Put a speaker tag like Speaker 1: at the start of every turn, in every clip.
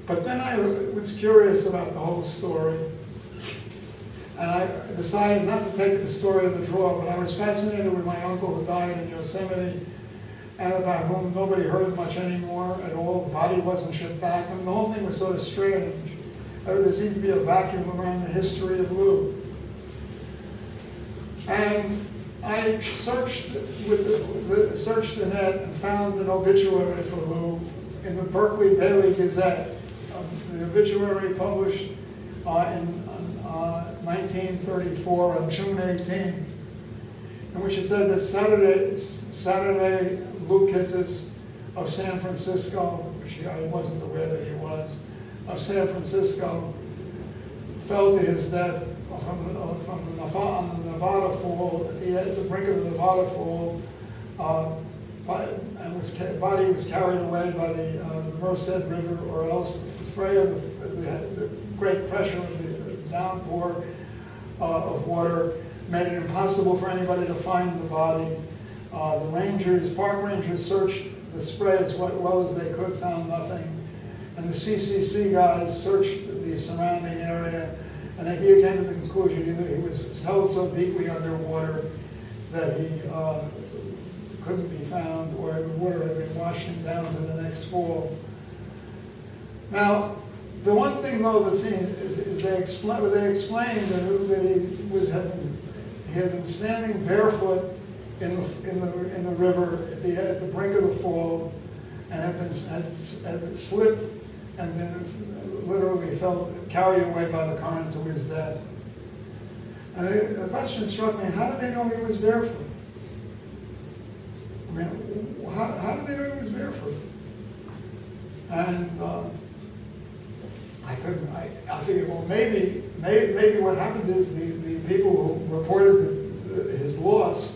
Speaker 1: But then I was curious about the whole story, and I decided not to take the story of the drawer, but I was fascinated with my uncle who died in Yosemite, and about whom nobody heard much anymore at all. The body wasn't shipped back. I mean, the whole thing was sort of strange. There seemed to be a vacuum around the history of Lou. And I searched the net and found an obituary for Lou in the Berkeley Daily Gazette. The obituary published in 1934 on June 18th, in which it said that Saturday Lou Kitzes of San Francisco, which I wasn't aware that he was, of San Francisco, fell to his death from the Nevada Fall, at the brink of the Nevada Fall, and his body was carried away by the Merced River, or else the spray of the great pressure of the downpour of water made it impossible for anybody to find the body. The park rangers searched the spray as well as they could, found nothing. And the CCC guys searched the surrounding area, and they came to the conclusion either he was held so deeply underwater that he couldn't be found, or the water had been washing down to the next fall. Now, the one thing though that is they explained that he had been standing barefoot in the river at the brink of the fall, and had slipped and then literally carried away by the current to his death. And the question struck me: how did they know he was barefoot? I mean, how did they know he was barefoot? And I figured, well, maybe what happened is the people who reported his loss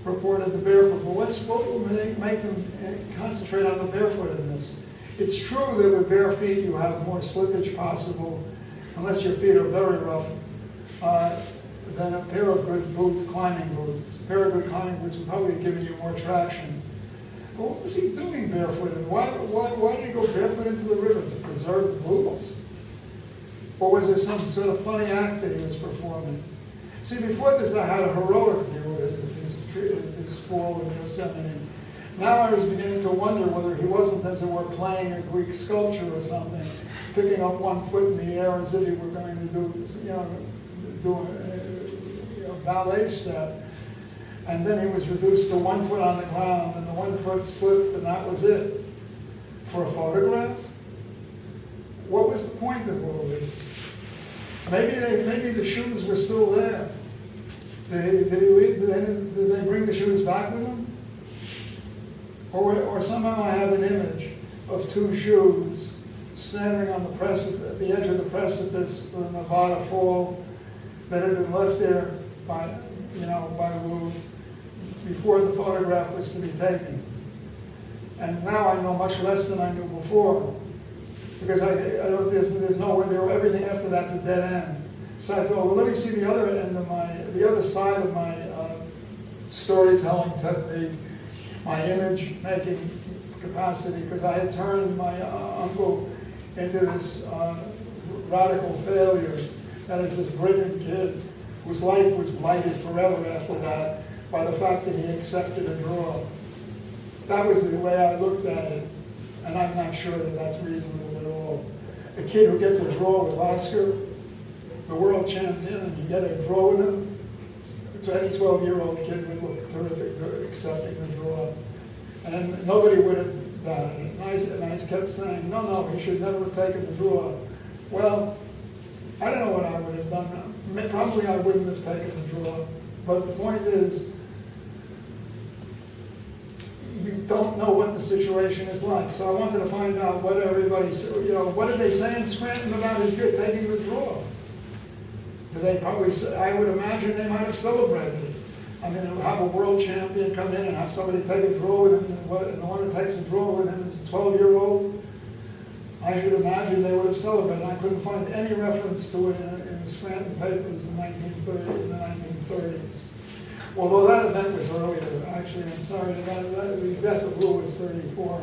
Speaker 1: reported the barefoot. But what will make them concentrate on the barefootedness? It's true that with bare feet you have more slippage possible, unless your feet are very rough, than a pair of good boots, climbing boots. A pair of good climbing boots would probably have given you more traction. But what was he doing barefooted? Why did he go barefoot into the river? To preserve the boots? Or was there some sort of funny act that he was performing? See, before this I had a heroic view of his fall in Yosemite. Now I was beginning to wonder whether he wasn't, as it were, playing a Greek sculpture or something, picking up one foot in the air as if he were going to do a ballet step. And then he was reduced to 1 foot on the ground, and the 1 foot slipped, and that was it. For a photograph? What was the point of all this? Maybe the shoes were still there. Did they bring the shoes back with them? Or somehow I have an image of two shoes standing on the precipice, at the edge of the precipice of the Nevada Fall, that had been left there by Lou before the photograph was to be taken. And now I know much less than I knew before, because there's nowhere there. Everything after that's a dead end. So I thought, well, let me see the other end of the other side of my storytelling technique, my image-making capacity, because I had turned my uncle into this radical failure. That is, this brilliant kid whose life was blighted forever after that by the fact that he accepted a draw. That was the way I looked at it, and I'm not sure that that's reasonable at all. A kid who gets a draw with Oscar, the world champion, and you get a draw with him, so any 12-year-old kid would look terrific accepting the draw. And nobody would have done it. And I kept saying, no, he should never have taken the draw. Well, I don't know what I would have done. Probably I wouldn't have taken the draw. But the point is, you don't know what the situation is like. So I wanted to find out what everybody said. What did they say in Scranton about his kid taking the draw? They probably, I would imagine they might have celebrated. I mean, have a world champion come in and have somebody take a draw with him, and the one that takes a draw with him is a 12-year-old. I should imagine they would have celebrated. I couldn't find any reference to it in the Scranton papers in the 1930s. Although that event was earlier, actually, I'm sorry, the death of Lou was 34.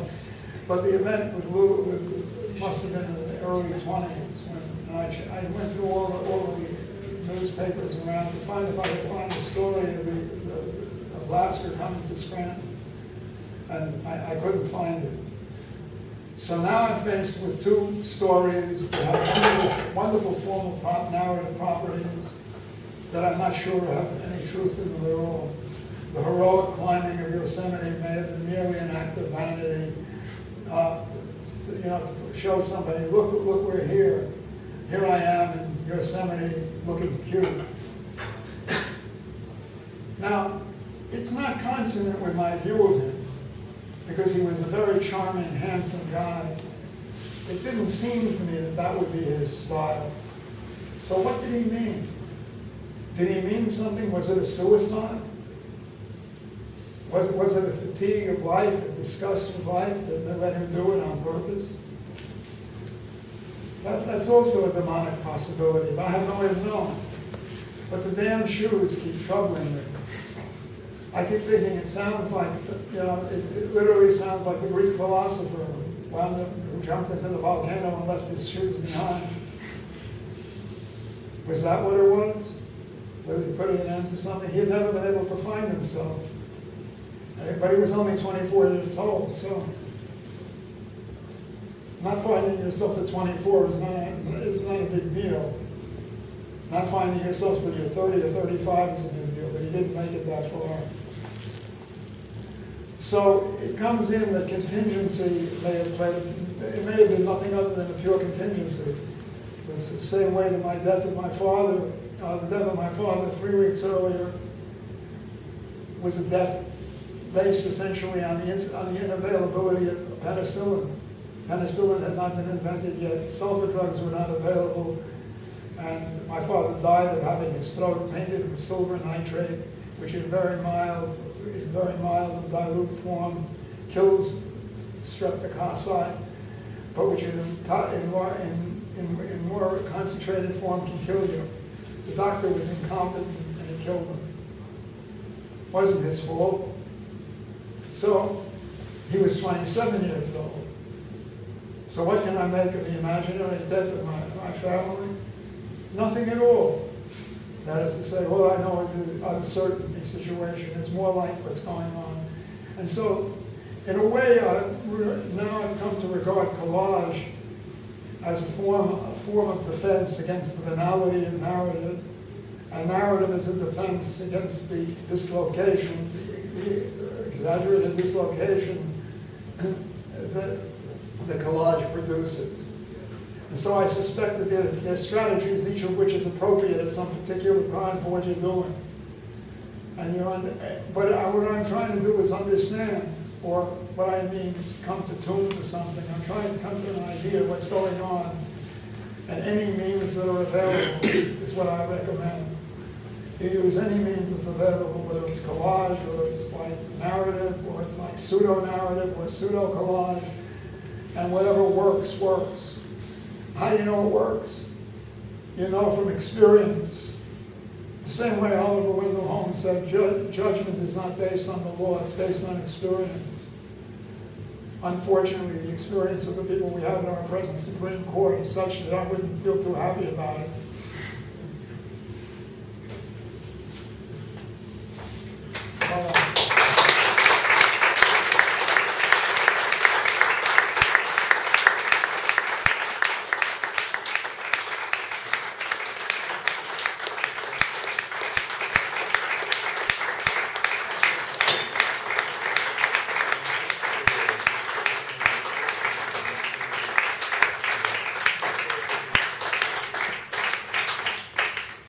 Speaker 1: But the event must have been in the early 20s, and I went through all the newspapers around to find if I could find the story of Lasker coming to Scranton, and I couldn't find it. So now I'm faced with two stories that have wonderful formal narrative properties that I'm not sure have any truth in them at all. The heroic climbing of Yosemite may have been merely an act of vanity, to show somebody, look, we're here. Here I am in Yosemite looking cute. Now, it's not consonant with my view of him, because he was a very charming, handsome guy. It didn't seem to me that that would be his style. So what did he mean? Did he mean something? Was it a suicide? Was it a fatigue of life, a disgust with life that let him do it on purpose? That's also a demonic possibility, but I have no way of knowing. But the damn shoes keep troubling me. I keep thinking it sounds like, it literally sounds like the Greek philosopher who jumped into the volcano and left his shoes behind. Was that what it was? Was he putting an end to something? He had never been able to find himself. But he was only 24 years old, so not finding yourself at 24 is not a big deal. Not finding yourself till you're 30 or 35 is a big deal, but he didn't make it that far. So it comes in that contingency may have played, it may have been nothing other than a pure contingency. It's the same way that the death of my father 3 weeks earlier was a death based essentially on the unavailability of penicillin. Penicillin had not been invented yet, sulfa drugs were not available, and my father died of having his throat painted with silver nitrate, which in very mild and dilute form kills streptococci, but which in more concentrated form can kill you. The doctor was incompetent and he killed him. Wasn't his fault. So he was 27 years old. So what can I make of the imaginary death of my family? Nothing at all. That is to say, all I know is the uncertainty situation. It's more like what's going on. And so, in a way, now I've come to regard collage as a form of defense against the banality of narrative. And narrative is a defense against the dislocation, the exaggerated dislocation that the collage produces. And so I suspect that there's strategies, each of which is appropriate at some particular time for what you're doing. And what I'm trying to do is understand, or what I mean is come to tune to something. I'm trying to come to an idea of what's going on. And any means that are available is what I recommend. You use any means that's available, whether it's collage, or it's like narrative, or it's like pseudo-narrative, or pseudo-collage, and whatever works, works. How do you know it works? You know from experience. The same way Oliver Wendell Holmes said, judgment is not based on the law, it's based on experience. Unfortunately, the experience of the people we have in our present Supreme Court is such that I wouldn't feel too happy about it.